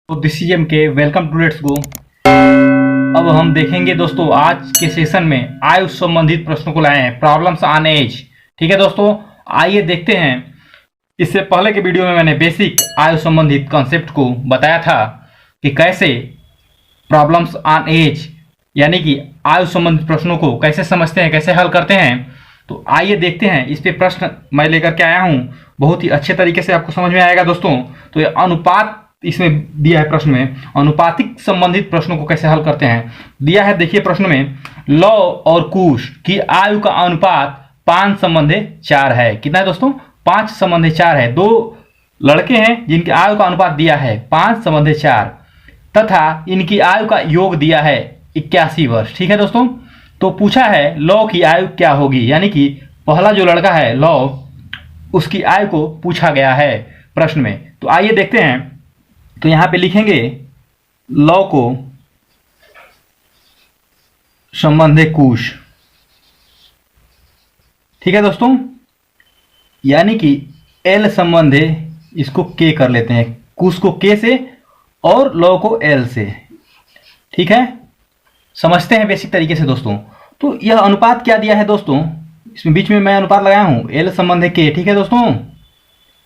तो this is M के welcome to let's go. अब हम देखेंगे दोस्तों, आज के सेशन में आयु संबंधित प्रश्नों को लाए हैं, प्रॉब्लम्स ऑन एज। ठीक है दोस्तों, आइए देखते हैं। इससे पहले के वीडियो में मैंने बेसिक आयु संबंधित कॉन्सेप्ट को बताया था कि कैसे प्रॉब्लम्स ऑन एज यानी कि आयु संबंधित प्रश्नों को कैसे समझते हैं, कैसे हल करते हैं। तो आइए देखते हैं। इस पे प्रश्न मैं लेकर के आया हूँ, बहुत ही अच्छे तरीके से आपको समझ में आएगा दोस्तों। तो ये अनुपात इसमें दिया है, प्रश्न में अनुपातिक संबंधित प्रश्नों को कैसे हल करते हैं दिया है। देखिए प्रश्न में, लौ और कुश की आयु का अनुपात 5:4 है। कितना है दोस्तों? 5:4 है। दो लड़के हैं जिनकी आयु का अनुपात दिया है 5:4 तथा इनकी आयु का योग दिया है 81 वर्ष। ठीक है दोस्तों, तो पूछा है लौ की आयु क्या होगी, यानी कि पहला जो लड़का है लौ, उसकी आयु को पूछा गया है प्रश्न में। तो आइए देखते हैं। तो यहां पे लिखेंगे लौ को संबंधे कुश। ठीक है दोस्तों, यानी कि एल संबंधे, इसको के कर लेते हैं, कुश को के से और लौ को एल से। ठीक है, समझते हैं बेसिक तरीके से दोस्तों। तो यह अनुपात क्या दिया है दोस्तों, इसमें बीच में मैं अनुपात लगाया हूं, एल संबंधे के। ठीक है दोस्तों,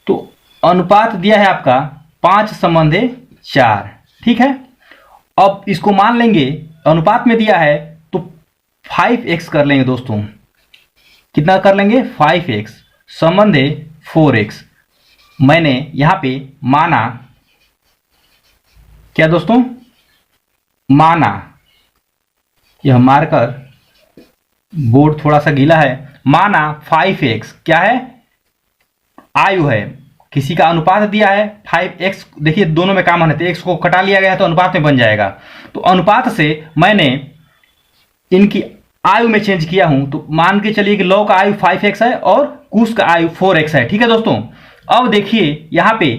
तो अनुपात दिया है आपका 5:4। ठीक है, अब इसको मान लेंगे, अनुपात में दिया है तो 5x कर लेंगे दोस्तों। कितना कर लेंगे? 5x संबंधे 4x। मैंने यहां पे माना क्या दोस्तों? माना, यह मार्कर बोर्ड थोड़ा सा गीला है। माना 5x क्या है? आयु है। किसी का अनुपात दिया है 5x, देखिए दोनों में कॉमन है तो x को कटा लिया गया है तो अनुपात में बन जाएगा। तो अनुपात से मैंने इनकी आयु में चेंज किया हूं, तो मान के चलिए कि लौ का आयु 5x है और कुश का आयु 4x है। ठीक है दोस्तों, अब देखिए यहां पे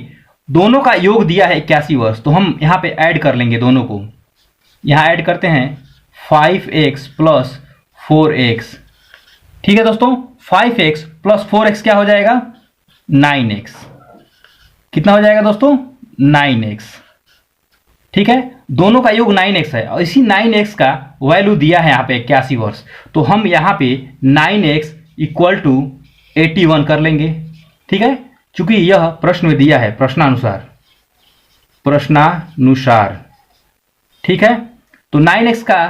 दोनों का योग दिया है 81 वर्ष, तो हम यहां पे ऐड कर लेंगे दोनों को। यहां ऐड करते हैं 5x प्लस 4x। ठीक है दोस्तों, 5x प्लस 4x क्या हो जाएगा? 9x। कितना हो जाएगा दोस्तों? 9x। ठीक है, दोनों का योग 9x है और इसी 9x का वैल्यू दिया है यहाँ पे 81 वर्ष। तो हम यहाँ पे 9x इक्वल टू 81 कर लेंगे। ठीक है, चूंकि यह प्रश्न में दिया है प्रश्नानुसार। ठीक है, तो 9x का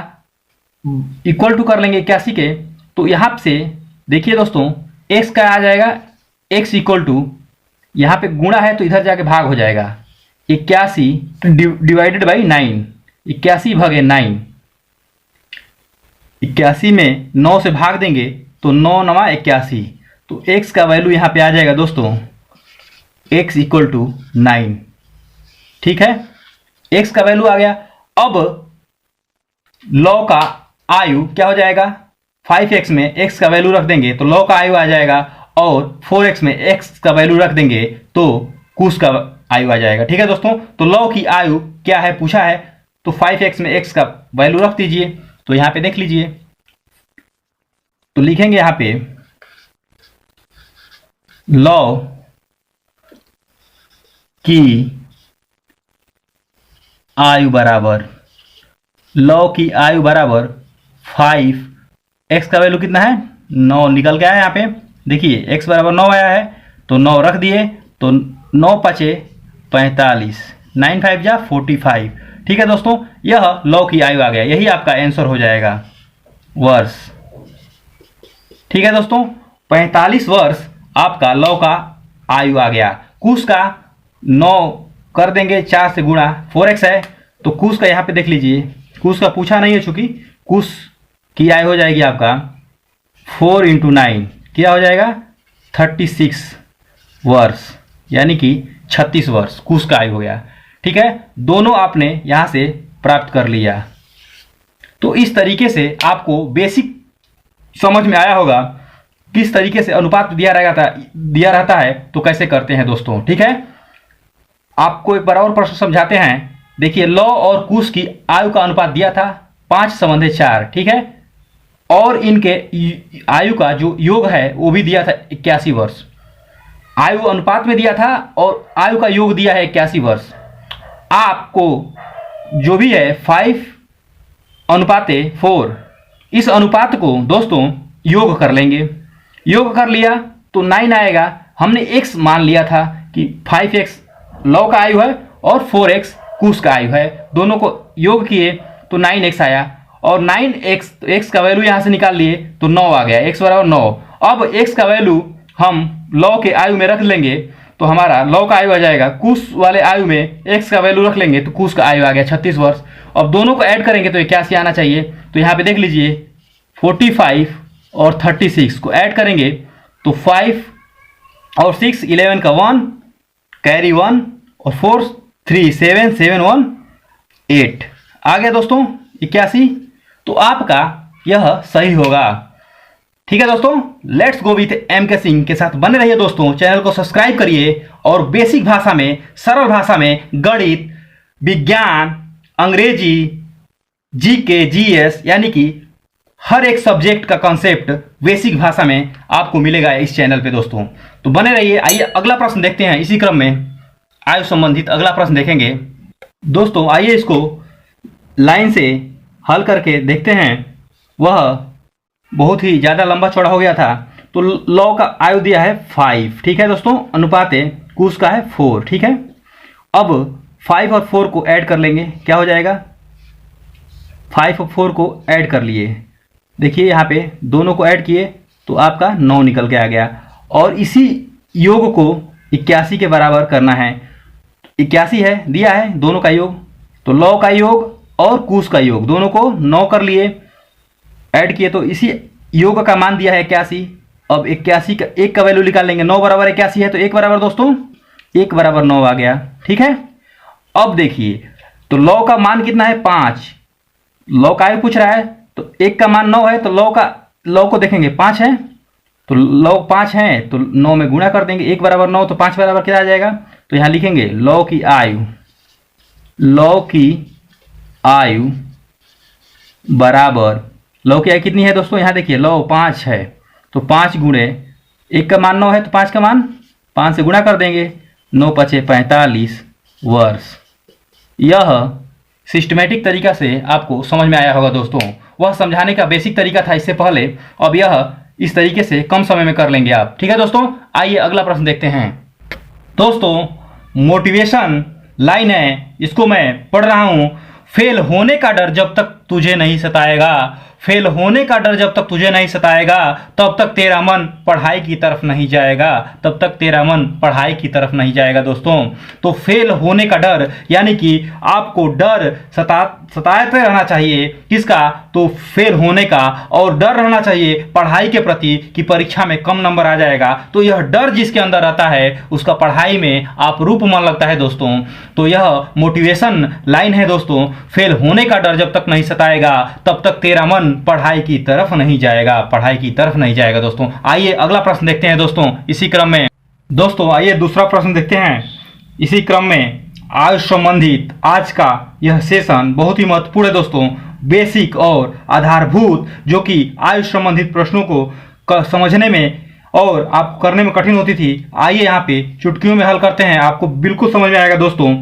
इक्वल टू कर लेंगे 81 के। तो यहाँ से देखिए दोस्तों, x का आ जाएगा, x इक्वल टू, यहाँ पे गुणा है तो इधर जाके भाग हो जाएगा, 81 डिवाइडेड बाई 9। 81 भागे 9, 81 में 9 से भाग देंगे तो 9 9 81। तो x का वैल्यू यहाँ पे आ जाएगा दोस्तों, x इक्वल टू 9। ठीक है, x का वैल्यू आ गया। अब लौ का आयु क्या हो जाएगा? 5x में x का वैल्यू रख देंगे तो लौ का आयु आ जाएगा, और 4x में x का वैल्यू रख देंगे तो कुश का आयु आ जाएगा। ठीक है दोस्तों, तो लौ की आयु क्या है पूछा है, तो 5x में x का वैल्यू रख दीजिए। तो यहां पे देख लीजिए, तो लिखेंगे यहां पे लौ की आयु बराबर, लौ की आयु बराबर 5x का वैल्यू कितना है? 9 निकल गया है यहाँ पे। देखिए x बराबर 9 आया है तो 9 रख दिए, तो 9 पचे 45, 9 5 जा 45। ठीक है दोस्तों, यह लौ की आयु आ गया, यही आपका आंसर हो जाएगा, वर्ष। ठीक है दोस्तों, 45 वर्ष आपका लौ का आयु आ गया। कुश का 9 कर देंगे 4 से गुणा, 4x है तो कुश का यहाँ पे देख लीजिए, कुश का पूछा नहीं है, चूंकि कुश की आयु हो जाएगी आपका 4 × 9 क्या हो जाएगा? 36 वर्ष, यानी कि 36 वर्ष कुश का आयु हो गया। ठीक है, दोनों आपने यहां से प्राप्त कर लिया। तो इस तरीके से आपको बेसिक समझ में आया होगा किस तरीके से अनुपात दिया रहता है तो कैसे करते हैं दोस्तों। ठीक है, आपको एक बार और प्रश्न समझाते हैं। देखिए, लौ और कुश की आयु का अनुपात दिया था 5:4। ठीक है, और इनके आयु का जो योग है वो भी दिया था 81 वर्ष। आयु अनुपात में दिया था और आयु का योग दिया है 81 वर्ष। आपको जो भी है 5:4, इस अनुपात को दोस्तों योग कर लेंगे। योग कर लिया तो 9 आएगा। हमने x मान लिया था कि 5x लौ का आयु है और 4x कुश का आयु है, दोनों को योग किए तो 9x आया। और 9x तो x का वैल्यू यहाँ से निकाल लिए तो 9 आ गया, x बराबर 9। अब x का वैल्यू हम लौ के आयु में रख लेंगे तो हमारा लौ का आयु आ जाएगा। कुश वाले आयु में x का वैल्यू रख लेंगे तो कुश का आयु आ गया 36 वर्ष। अब दोनों को ऐड करेंगे तो 81 आना चाहिए। तो यहाँ पे देख लीजिए 45 और 36 को ऐड करेंगे तो 5 और 6 11 का 1 कैरी 1 और 4 3 7 7 1 8 आ गया दोस्तों 81। तो आपका यह सही होगा। ठीक है दोस्तों, लेट्स गो विथ एम के सिंह के साथ बने रहिए दोस्तों। चैनल को सब्सक्राइब करिए और बेसिक भाषा में, सरल भाषा में गणित, विज्ञान, अंग्रेजी, जीके, जीएस यानी कि हर एक सब्जेक्ट का कॉन्सेप्ट बेसिक भाषा में आपको मिलेगा इस चैनल पे दोस्तों। तो बने रहिए। आइए अगला प्रश्न देखते हैं। इसी क्रम में आयु संबंधित अगला प्रश्न देखेंगे दोस्तों। आइए इसको लाइन से हल करके देखते हैं। वह बहुत ही ज़्यादा लंबा चौड़ा हो गया था। तो लौ का आयु दिया है 5, ठीक है दोस्तों, अनुपात है कुश का है 4, ठीक है। अब 5 और 4 को ऐड कर लेंगे, क्या हो जाएगा, 5 और 4 को ऐड कर लिए, देखिए यहाँ पे दोनों को ऐड किए तो आपका 9 निकल के आ गया। और इसी योग को 81 के बराबर करना है। 81 है दिया है दोनों का योग, तो लौ का योग और कुश का योग दोनों को 9 कर लिए, ऐड किए तो इसी योग का मान दिया है 81। अब 81 का 1 का वैल्यू निकाल लेंगे। 9 बराबर 81 है तो 1 बराबर दोस्तों 1 बराबर 9 आ गया, ठीक है। अब देखिए तो लौ का मान कितना है 5, लौ का आयु पूछ रहा है तो 1 का मान 9 है तो लौ को देखेंगे 5 है तो लौ 5 है तो 9 में गुणा कर देंगे। 1 बराबर 9 तो 5 बराबर क्या आ जाएगा, तो यहाँ लिखेंगे लौ की आयु बराबर, लौ की आयु कितनी है दोस्तों, यहाँ देखिए लौ 5 है तो 5 गुणे 1 का मान 9 है तो 5 का मान 5 से गुणा कर देंगे, 9 5 45 वर्ष। यह सिस्टमेटिक तरीका से आपको समझ में आया होगा दोस्तों। वह समझाने का बेसिक तरीका था इससे पहले, अब यह इस तरीके से कम समय में कर लेंगे आप, ठीक है दोस्तों। आइए अगला प्रश्न देखते हैं दोस्तों। मोटिवेशन लाइन है, इसको मैं पढ़ रहा हूं। फेल होने का डर जब तक तुझे नहीं सताएगा, फेल होने का डर जब तक तुझे नहीं सताएगा तब तक तेरा मन पढ़ाई की तरफ नहीं जाएगा, तब तक तेरा मन पढ़ाई की तरफ नहीं जाएगा दोस्तों। तो फेल होने का डर यानी कि आपको डर सताते रहना चाहिए, किसका, तो फेल होने का, और डर रहना चाहिए पढ़ाई के प्रति कि परीक्षा में कम नंबर आ जाएगा। तो यह डर जिसके अंदर रहता है उसका पढ़ाई में आप रूप मन लगता है दोस्तों। तो यह मोटिवेशन लाइन है दोस्तों। फेल होने का डर जब तक नहीं सताएगा तब तक तेरा मन पढ़ाई की तरफ नहीं जाएगा, पढ़ाई की तरफ नहीं जाएगा दोस्तों। आइए अगला प्रश्न देखते हैं दोस्तों इसी क्रम में। दोस्तों आइए दूसरा प्रश्न देखते हैं इसी क्रम में। आयु संबंधित आज का यह सेशन बहुत ही महत्वपूर्ण है दोस्तों, बेसिक और आधारभूत, जो कि आयु संबंधित प्रश्नों को समझने में और आपको करने में कठिन होती थी। आइए यहाँ पे चुटकियों में हल करते हैं, आपको बिल्कुल समझ में आएगा दोस्तों।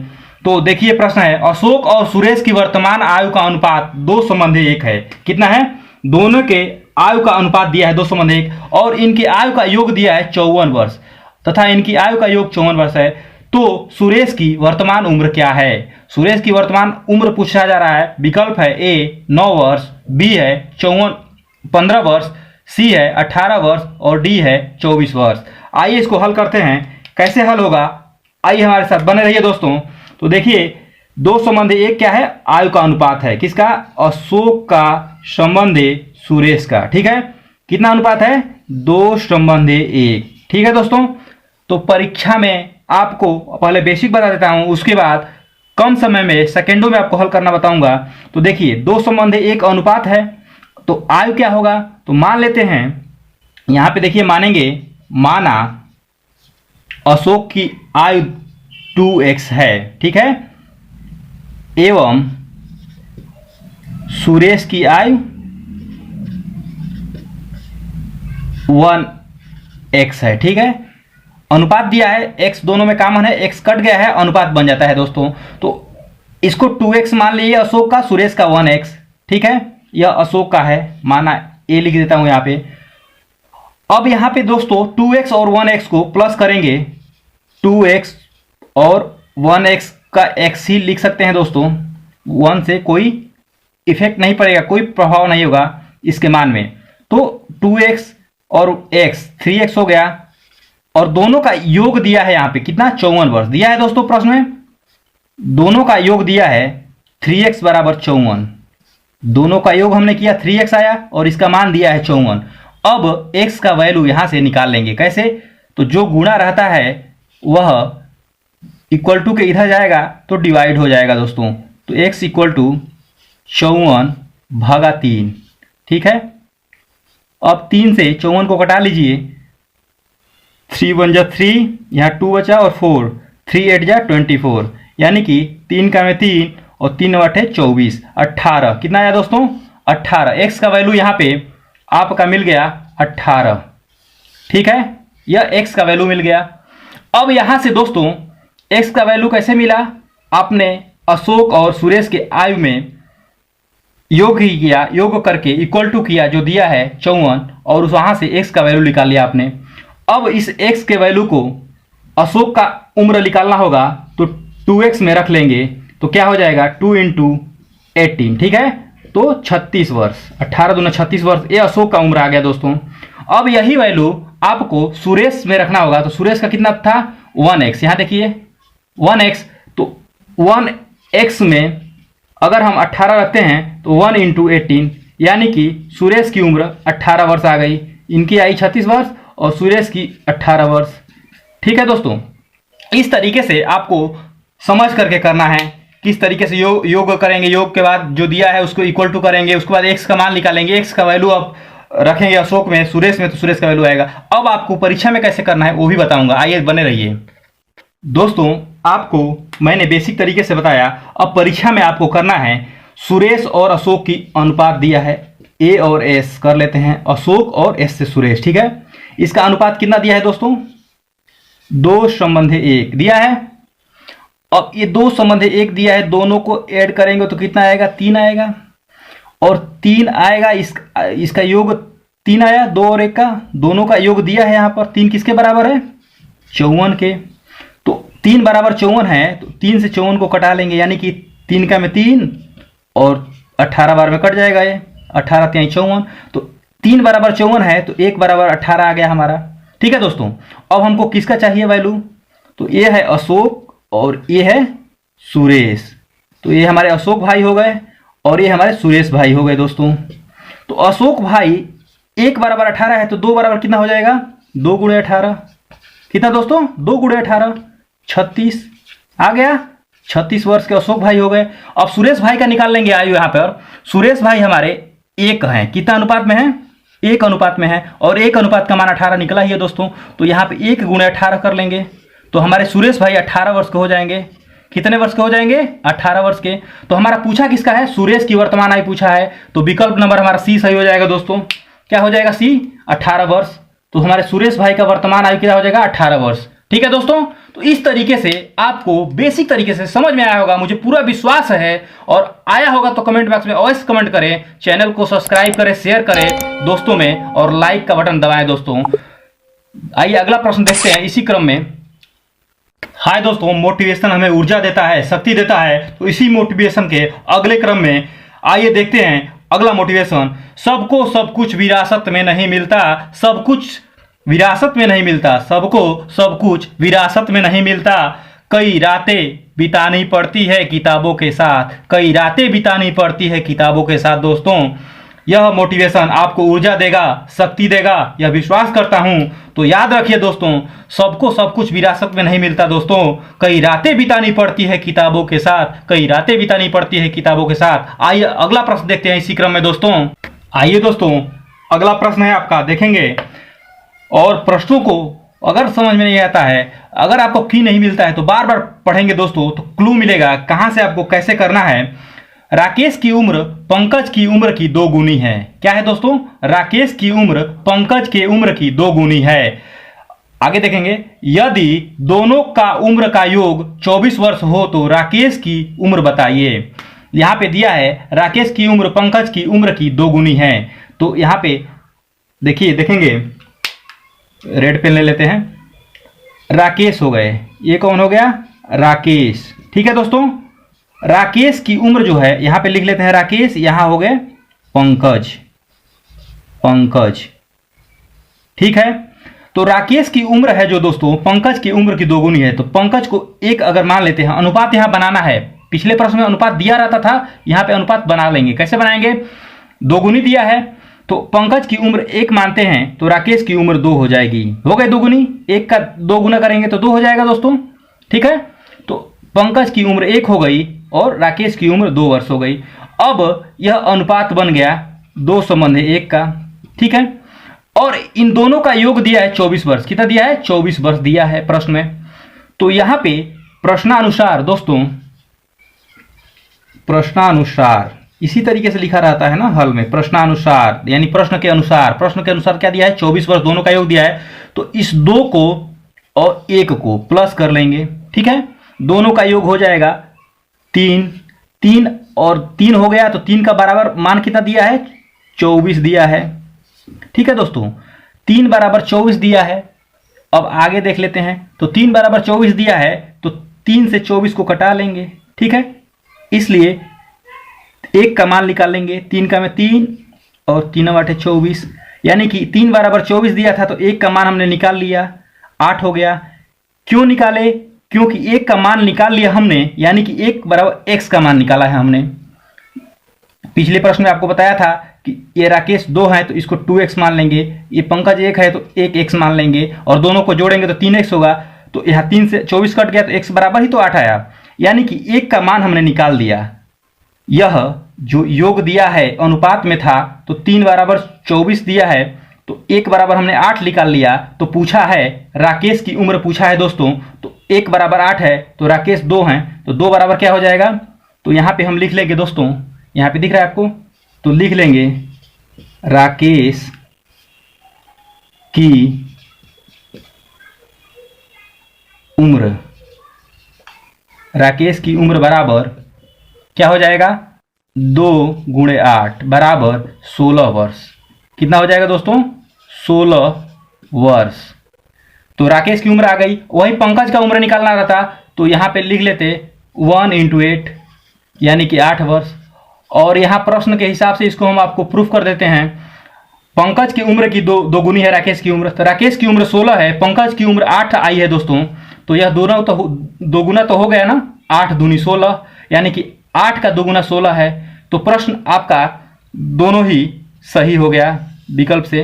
तो देखिए प्रश्न है, अशोक और सुरेश की वर्तमान आयु का अनुपात 2:1 है। कितना है, दोनों के आयु का अनुपात दिया है 2:1 और इनकी आयु का योग दिया है 54 वर्ष तथा इनकी आयु का योग 54 वर्ष है। तो सुरेश की वर्तमान उम्र क्या है, सुरेश की वर्तमान उम्र पूछा जा रहा है। विकल्प है ए 9 वर्ष, बी है 15 वर्ष, सी है 18 वर्ष और डी है 24 वर्ष। आइए इसको हल करते हैं, कैसे हल होगा, आइए हमारे साथ बने रहिए दोस्तों। तो देखिए 2:1 क्या है, आयु का अनुपात है, किसका, अशोक का संबंधी सुरेश का, ठीक है। कितना अनुपात है, 2:1, ठीक है दोस्तों। तो परीक्षा में आपको पहले बेसिक बता देता हूं, उसके बाद कम समय में सेकेंडों में आपको हल करना बताऊंगा। तो देखिए 2:1 अनुपात है तो आयु क्या होगा, तो मान लेते हैं यहां पे देखिए मानेंगे, माना अशोक की आयु 2x है, ठीक है, एवं सुरेश की आयु 1x है, ठीक है। अनुपात दिया है, x दोनों में कॉमन है, x कट गया है, अनुपात बन जाता है दोस्तों। तो इसको 2x मान लीजिए अशोक का, सुरेश का 1x, ठीक है, यह अशोक का है, माना ए लिख देता हूं यहां पे। अब यहां पे दोस्तों 2x और 1x को प्लस करेंगे, 2x और 1x का x ही लिख सकते हैं दोस्तों, 1 से कोई इफेक्ट नहीं पड़ेगा, कोई प्रभाव नहीं होगा इसके मान में। तो 2x और x 3x हो गया, और दोनों का योग दिया है यहाँ पे कितना, 54 वर्ष दिया है दोस्तों प्रश्न में, दोनों का योग दिया है 3x बराबर 54, दोनों का योग हमने किया 3x आया और इसका मान दिया है 54। अब x का वैल्यू यहां से निकाल लेंगे, कैसे, तो जो गुणा रहता है वह इक्वल टू के इधर जाएगा तो डिवाइड हो जाएगा दोस्तों, तो x इक्वल टू 54 भागा 3, ठीक है। अब 3 से 54 को कटा लीजिए, 3 1 जा 3, यहाँ 2 बचा और 4, 3 8 जा 24, यानी कि 3 का में 3 और 3 8 है 24, 18 कितना आया दोस्तों, 18। x का वैल्यू यहाँ पे आपका मिल गया 18, ठीक है, यह x का वैल्यू मिल गया। अब यहाँ से दोस्तों x का वैल्यू कैसे मिला, आपने अशोक और सुरेश के आयु में योग ही किया, योग करके इक्वल टू किया, जो दिया है 54, और वहां से x का वैल्यू निकाल लिया आपने। अब इस x के वैल्यू को अशोक का उम्र निकालना होगा, तो 2x में रख लेंगे, तो क्या हो जाएगा 2 × 18, ठीक है, तो 36 वर्ष, 18 दूना 36 वर्ष, ये अशोक का उम्र आ गया दोस्तों। अब यही वैल्यू आपको सुरेश में रखना होगा, तो सुरेश का कितना था 1x, यहाँ देखिए 1x, तो 1x में अगर हम 18 रखते हैं तो 1 × 18, यानी कि सुरेश की उम्र 18 वर्ष आ गई, इनकी आई 36 वर्ष और सुरेश की 18 वर्ष, ठीक है दोस्तों। इस तरीके से आपको समझ करके करना है, किस तरीके से योग करेंगे, योग के बाद जो दिया है उसको इक्वल टू करेंगे, उसके बाद x का मान निकालेंगे, x का वैल्यू अब रखेंगे अशोक में, सुरेश में तो सुरेश का वैल्यू आएगा। अब आपको परीक्षा में कैसे करना है वो भी बताऊंगा, आइए बने रहिए दोस्तों। आपको मैंने बेसिक तरीके से बताया, अब परीक्षा में आपको करना है, सुरेश और अशोक की अनुपात दिया है a और s, कर लेते हैं अशोक और s से सुरेश, ठीक है। इसका अनुपात कितना दिया है दोस्तों, 2:1 दिया है। अब ये 2:1 दिया है, दोनों को ऐड करेंगे तो कितना आएगा, 3 आएगा, और 3 आएगा, इसका योग 3 आया, 2 और 1 का, दोनों का योग दिया है यहाँ पर, 3 किसके बराबर है 54 के, तो 3 बराबर 54 है, तो 3 से 54 को कटा लेंगे, यानी कि 3 का में 3 और 18 बार में कट जाएगा, ये 18 3 54, तो 3 बराबर 54 है, तो 1 बराबर 18 आ गया हमारा, ठीक है दोस्तों। अब हमको किसका चाहिए वैल्यू, तो ये है अशोक और ये है सुरेश, तो ये हमारे अशोक भाई हो गए और ये हमारे सुरेश भाई हो गए दोस्तों। तो अशोक भाई 1 बराबर 18 है, तो 2 बराबर कितना हो जाएगा, 2 × 18 कितना दोस्तों, 2 × 18 36 आ गया, 36 वर्ष के अशोक भाई हो गए। अब सुरेश भाई का निकाल लेंगे आयु, यहाँ पर सुरेश भाई हमारे 1 हैं, कितना अनुपात में है, 1 अनुपात में है, और 1 अनुपात का मान 18 निकला ही है दोस्तों, तो यहाँ पे 1 × 18 कर लेंगे, तो हमारे सुरेश भाई 18 वर्ष के हो जाएंगे, कितने वर्ष के हो जाएंगे 18 वर्ष के। तो हमारा पूछा किसका है, सुरेश की वर्तमान आयु पूछा है, तो विकल्प नंबर हमारा सी सही हो जाएगा दोस्तों, क्या हो जाएगा सी 18 वर्ष, तो हमारे सुरेश भाई का वर्तमान आयु क्या हो जाएगा 18 वर्ष, ठीक है दोस्तों। तो इस तरीके से आपको बेसिक तरीके से समझ में आया होगा, मुझे पूरा विश्वास है, और आया होगा तो कमेंट बॉक्स में अवश्य कमेंट करें, चैनल को सब्सक्राइब करें, शेयर करें दोस्तों में, और लाइक का बटन दबाएं दोस्तों। आइए अगला प्रश्न देखते हैं इसी क्रम में। हाय दोस्तों, मोटिवेशन हमें ऊर्जा देता है, शक्ति देता है, तो इसी मोटिवेशन के अगले क्रम में आइए देखते हैं अगला मोटिवेशन। सबको सब कुछ विरासत में नहीं मिलता, सब कुछ विरासत में नहीं मिलता, सबको सब कुछ विरासत में नहीं मिलता, कई रातें बितानी पड़ती है किताबों के साथ, कई रातें बितानी पड़ती है किताबों के साथ। दोस्तों यह मोटिवेशन आपको ऊर्जा देगा, शक्ति देगा, यह विश्वास करता हूं। तो याद रखिए दोस्तों, सबको सब कुछ विरासत में नहीं मिलता दोस्तों, कई रातें बितानी पड़ती है किताबों के साथ, कई रातें बितानी पड़ती है किताबों के साथ। आइए अगला प्रश्न देखते हैं इसी क्रम में दोस्तों। आइए दोस्तों अगला प्रश्न है आपका, देखेंगे, और प्रश्नों को अगर समझ में नहीं आता है, अगर आपको की नहीं मिलता है तो बार बार पढ़ेंगे दोस्तों, तो क्लू मिलेगा कहां से आपको कैसे करना है। राकेश की उम्र पंकज की उम्र की 2 गुनी है, क्या है दोस्तों, राकेश की उम्र पंकज के उम्र की 2 गुनी है। आगे देखेंगे, यदि दोनों का उम्र का योग 24 वर्ष हो तो राकेश की उम्र बताइए। यहां पे दिया है राकेश की उम्र पंकज की उम्र की दोगुनी है। तो यहां पे देखिए, देखेंगे, रेड पेन ले लेते हैं, राकेश हो गए, ये कौन हो गया, राकेश। ठीक है दोस्तों, राकेश की उम्र जो है यहां पे लिख लेते हैं राकेश, यहां हो गए पंकज, पंकज। ठीक है, तो राकेश की उम्र है जो दोस्तों पंकज की उम्र की दोगुनी है। तो पंकज को एक अगर मान लेते हैं, अनुपात यहां बनाना है, पिछले प्रश्न में अनुपात दिया रहता था, यहां पे अनुपात बना लेंगे। कैसे बनाएंगे, दोगुनी दिया है तो पंकज की उम्र 1 मानते हैं तो राकेश की उम्र 2 हो जाएगी। हो गए दोगुनी, 1 का 2 गुना करेंगे तो 2 हो जाएगा दोस्तों। ठीक है, तो पंकज की उम्र 1 हो गई और राकेश की उम्र 2 वर्ष हो गई। अब यह अनुपात बन गया 2 संबंध 1 का। ठीक है, और इन दोनों का योग दिया है 24 वर्ष। कितना दिया है, 24 वर्ष दिया है प्रश्न में। तो यहां पे प्रश्नानुसार दोस्तों, प्रश्नानुसार इसी तरीके से लिखा रहता है ना हल में, प्रश्नानुसार यानी प्रश्न के अनुसार। प्रश्न के अनुसार क्या दिया है, 24 वर्ष, दोनों का योग दिया है। तो इस 2 को और 1 को प्लस कर लेंगे। ठीक है, दोनों का योग हो जाएगा 3, 3 और 3 हो गया, तो 3 का बराबर मान कितना दिया है, 24 दिया है। ठीक है दोस्तों, 3 बराबर 24 दिया है। अब आगे देख लेते हैं, तो 3 बराबर 24 दिया है तो 3 से 24 को कटा लेंगे। ठीक है, इसलिए 1 का मान निकाल लेंगे, 3 का में 3 और 3 8 24, यानी कि 3 बराबर 24 दिया था तो 1 का मान हमने निकाल लिया, 8 हो गया। क्यों निकाले, क्योंकि 1 का मान निकाल लिया हमने, यानी कि 1 बराबर x का मान निकाला है हमने। पिछले प्रश्न में आपको बताया था कि ये राकेश 2 है तो इसको 2x मान लेंगे, ये पंकज 1 है तो 1x मान लेंगे, और दोनों को जोड़ेंगे तो 3x होगा। तो यहाँ 3 से 24 कट गया तो x बराबर ही तो 8 आया, यानी कि 1 का मान हमने निकाल दिया। यह जो योग दिया है अनुपात में था तो 3 बराबर 24 दिया है तो 1 बराबर हमने 8 निकाल लिया। तो पूछा है राकेश की उम्र पूछा है दोस्तों, तो 1 बराबर 8 है तो राकेश 2 हैं, तो 2 बराबर क्या हो जाएगा, तो यहाँ पे हम लिख लेंगे दोस्तों, यहाँ पे दिख रहा है आपको, तो लिख लेंगे राकेश की उम्र, राकेश की उम्र बराबर क्या हो जाएगा, 2 गुणे 8 बराबर 16 वर्ष। कितना हो जाएगा दोस्तों, 16 वर्ष। तो राकेश की उम्र आ गई, वही पंकज का उम्र निकालना रहता तो यहाँ पे लिख लेते 1 × 8 यानी कि 8 वर्ष। और यहाँ प्रश्न के हिसाब से इसको हम आपको प्रूफ कर देते हैं। पंकज की उम्र की दो गुनी है राकेश की उम्र, तो राकेश की उम्र 16 है, पंकज की उम्र 8 आई है दोस्तों। तो यह दोनों तो 2 गुना तो हो गया ना, 8 दूनी 16, यानी कि 8 का 2 गुना 16 है। तो प्रश्न आपका दोनों ही सही हो गया विकल्प से।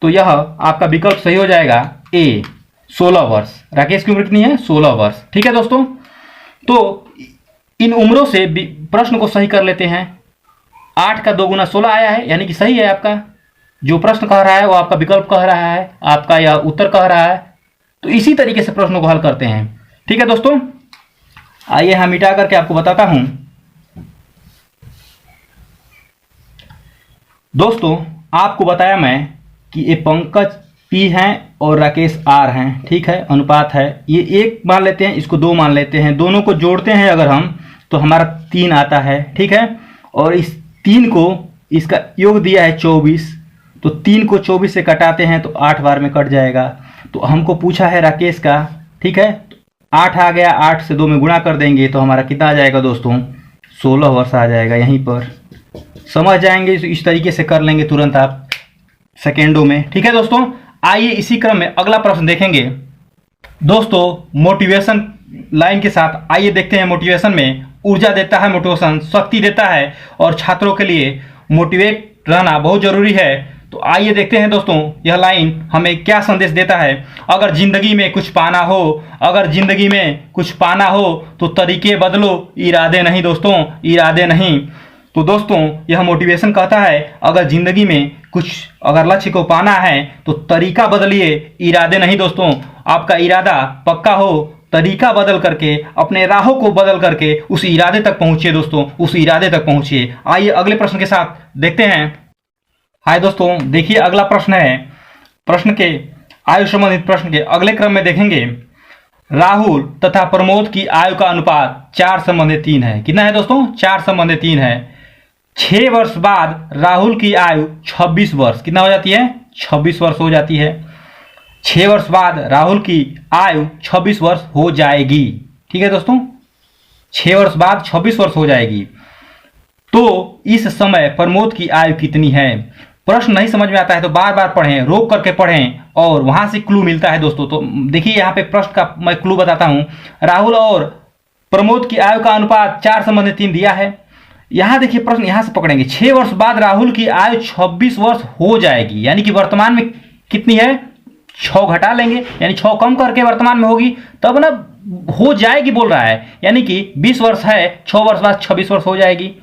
तो यह आपका विकल्प सही हो जाएगा ए, 16 वर्ष। राकेश की उम्र कितनी है, 16 वर्ष। ठीक है दोस्तों, तो इन उम्रों से प्रश्न को सही कर लेते हैं। 8 का 2 गुना 16 आया है, यानी कि सही है आपका जो प्रश्न कह रहा है वो आपका विकल्प कह रहा है, आपका यह उत्तर कह रहा है। तो इसी तरीके से प्रश्नों को हल करते हैं। ठीक है दोस्तों, आइए हम मिटा करके आपको बताता हूं। दोस्तों आपको बताया मैं कि ये पंकज P हैं और राकेश R हैं। ठीक है, अनुपात है, ये 1 मान लेते हैं, इसको 2 मान लेते हैं, दोनों को जोड़ते हैं अगर हम तो हमारा 3 आता है। ठीक है, और इस 3 को इसका योग दिया है 24, तो 3 को 24 से कटाते हैं तो 8 बार में कट जाएगा। तो हमको पूछा है राकेश का, ठीक है, 8 आ गया, 8 से 2 में गुणा कर देंगे तो हमारा कितना आ जाएगा दोस्तों, 16 वर्ष आ जाएगा। यहीं पर समझ जाएंगे, इस तरीके से कर लेंगे तुरंत आप सेकेंडों में। ठीक है दोस्तों, आइए इसी क्रम में अगला प्रश्न देखेंगे। दोस्तों मोटिवेशन लाइन के साथ आइए देखते हैं। मोटिवेशन में ऊर्जा देता है, मोटिवेशन शक्ति देता है, और छात्रों के लिए मोटिवेट रहना बहुत जरूरी है। तो आइए देखते हैं दोस्तों यह लाइन हमें क्या संदेश देता है। अगर जिंदगी में कुछ पाना हो, अगर जिंदगी में कुछ पाना हो तो तरीके बदलो, इरादे नहीं दोस्तों, इरादे नहीं। तो दोस्तों यह मोटिवेशन कहता है अगर जिंदगी में कुछ अगर लक्ष्य को पाना है तो तरीका बदलिए, इरादे नहीं दोस्तों। आपका इरादा पक्का हो, तरीका बदल करके, अपने राहों को बदल करके उस इरादे तक पहुंचिए दोस्तों, उस इरादे तक पहुंचिए। आइए अगले प्रश्न के साथ देखते हैं। हाय दोस्तों, देखिए अगला प्रश्न है। प्रश्न के आयु संबंधित प्रश्न के अगले क्रम में देखेंगे। राहुल तथा प्रमोद की आयु का अनुपात 4:3 है। कितना है दोस्तों? 4:3 है। 6 वर्ष बाद राहुल की आयु 26 वर्ष कितना हो जाती है? 26 वर्ष हो जाती है। 6 वर्ष बाद राहुल की आयु 26 वर्ष हो जाएगी। ठीक है दोस्तों, 6 वर्ष बाद 26 वर्ष हो जाएगी। तो इस समय प्रमोद की आयु कितनी है? प्रश्न नहीं समझ में आता है तो बार बार पढ़ें, रोक करके पढ़ें और वहां से क्लू मिलता है दोस्तों। तो देखिए यहाँ पे प्रश्न का मैं क्लू बताता हूं। राहुल और प्रमोद की आयु का अनुपात 4:3 दिया है। यहां देखिए प्रश्न यहां से पकड़ेंगे। 6 वर्ष बाद राहुल की आयु 26 वर्ष हो जाएगी, यानी कि वर्तमान में कितनी है? 6 घटा लेंगे, यानी 6 कम करके वर्तमान में होगी, तब ना हो जाएगी बोल रहा है, यानी कि 20 वर्ष है, 6 वर्ष बाद 26 वर्ष हो जाएगी।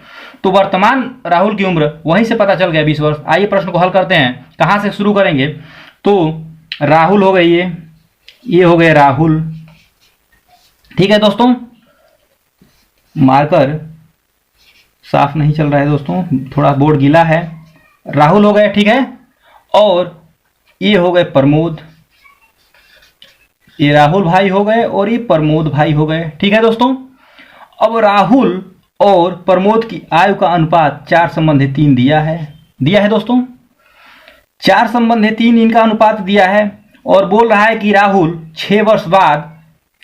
तो वर्तमान राहुल की उम्र वहीं से पता चल गया 20 वर्ष। आइए प्रश्न को हल करते हैं। कहां से शुरू करेंगे? तो राहुल हो गए, ये हो गए राहुल। ठीक है दोस्तों, मार्कर साफ नहीं चल रहा है दोस्तों, थोड़ा बोर्ड गीला है। राहुल हो गए, ठीक है, और ये हो गए प्रमोद। ये राहुल भाई हो गए और ये प्रमोद भाई हो गए। ठीक है दोस्तों, अब राहुल और प्रमोद की आयु का अनुपात 4:3 दिया है दोस्तों। 4:3 इनका अनुपात दिया है और बोल रहा है कि राहुल 6 वर्ष बाद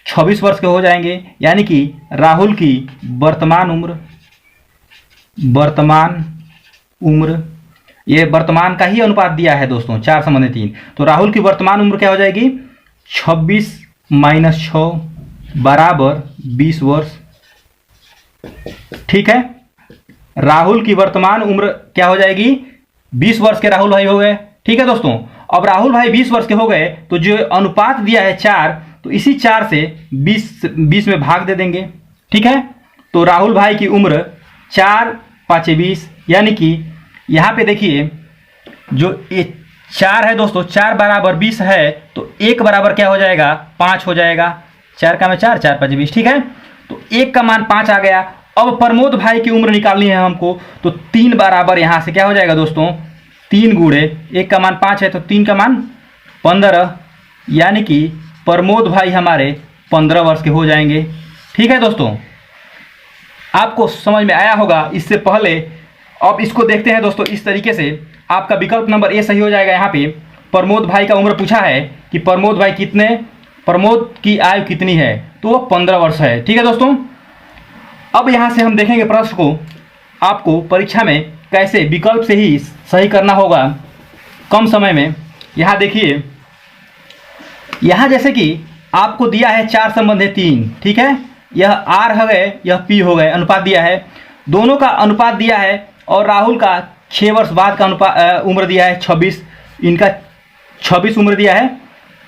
26 वर्ष के हो जाएंगे, यानी कि राहुल की वर्तमान उम्र ये वर्तमान का ही अनुपात दिया है दोस्तों, 4:3। तो राहुल की वर्तमान उम्र क्या हो जाएगी? 26 - 6 बराबर 20 वर्ष। ठीक है, राहुल की वर्तमान उम्र क्या हो जाएगी? 20 वर्ष के राहुल भाई हो गए। ठीक है दोस्तों, अब राहुल भाई 20 वर्ष के हो गए तो जो अनुपात दिया है 4, तो इसी 4 से 20 में भाग दे देंगे। ठीक है, तो राहुल भाई की उम्र 4 × 5 = 20, यानी कि यहां पे देखिए जो ये 4 है दोस्तों, 4 बराबर 20 है, तो 1 बराबर क्या हो जाएगा? 5 हो जाएगा। 4 का में 4, 4 × 5 = 20। ठीक है, तो 1 का मान 5 आ गया। अब प्रमोद भाई की उम्र निकालनी है हमको, तो 3 बराबर यहां से क्या हो जाएगा दोस्तों? 3 गुणे 1 का मान 5 है, तो 3 का मान 15, यानी कि प्रमोद भाई हमारे 15 वर्ष के हो जाएंगे। ठीक है दोस्तों, आपको समझ में आया होगा। इससे पहले अब इसको देखते हैं दोस्तों, इस तरीके से आपका विकल्प नंबर ए सही हो जाएगा। यहाँ पे प्रमोद भाई का उम्र पूछा है कि प्रमोद की आयु कितनी है, तो वो 15 वर्ष है। ठीक है दोस्तों, अब यहाँ से हम देखेंगे प्रश्न को आपको परीक्षा में कैसे विकल्प से ही सही करना होगा कम समय में। यहाँ देखिए, यहाँ जैसे कि आपको दिया है 4:3, ठीक है, यह आर हो गए, यह पी हो गए, अनुपात दिया है, दोनों का अनुपात दिया है, और राहुल का 6 वर्ष बाद का उम्र दिया है 26, इनका 26 उम्र दिया है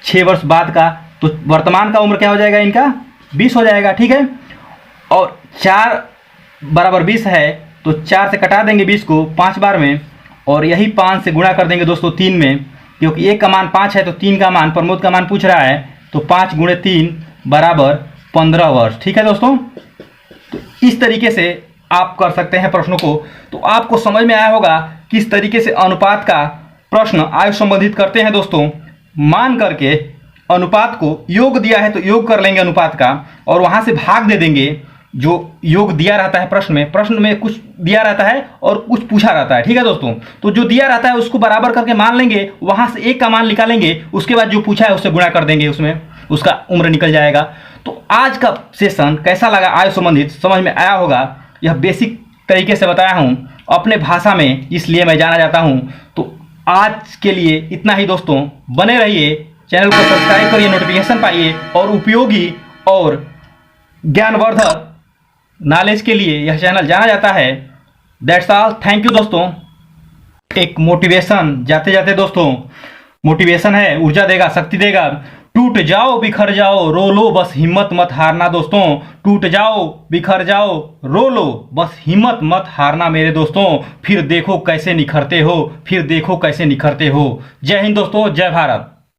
6 वर्ष बाद का, तो वर्तमान का उम्र क्या हो जाएगा? इनका 20 हो जाएगा। ठीक है, और 4 बराबर 20 है, तो 4 से कटा देंगे 20 को 5 बार में, और यही 5 से गुणा कर देंगे दोस्तों 3 में, क्योंकि 1 का मान 5 है, तो 3 का मान प्रमोद का मान पूछ रहा है, तो 5 × 3 बराबर 15 वर्ष। ठीक है दोस्तों, तो इस तरीके से आप कर सकते हैं प्रश्नों को। तो आपको समझ में आया होगा किस तरीके से अनुपात का प्रश्न आयु संबंधित करते हैं दोस्तों। मान करके अनुपात को योग दिया है तो योग कर लेंगे अनुपात का, और वहां से भाग दे देंगे। जो योग दिया रहता है प्रश्न में कुछ दिया रहता है और कुछ पूछा रहता है। ठीक है दोस्तों, तो जो दिया रहता है उसको बराबर करके मान लेंगे, वहां से 1 का मान निकालेंगे, उसके बाद जो पूछा है उससे गुणा कर देंगे, उसमें उसका उम्र निकल जाएगा। तो आज का सेशन कैसा लगा आयु संबंधित, समझ में आया होगा। यह बेसिक तरीके से बताया हूं अपने भाषा में, इसलिए मैं जाना जाता हूं। तो आज के लिए इतना ही दोस्तों, बने रहिए, चैनल को सब्सक्राइब करिए, नोटिफिकेशन पाइए, और उपयोगी और ज्ञानवर्धक नॉलेज के लिए यह चैनल जाना जाता है। दैट्स ऑल, थैंक यू दोस्तों। एक मोटिवेशन जाते जाते दोस्तों, मोटिवेशन है, ऊर्जा देगा, शक्ति देगा। टूट जाओ बिखर जाओ रो लो, बस हिम्मत मत हारना दोस्तों। टूट जाओ बिखर जाओ रो लो, बस हिम्मत मत हारना मेरे दोस्तों। फिर देखो कैसे निखरते हो, फिर देखो कैसे निखरते हो। जय हिंद दोस्तों, जय भारत।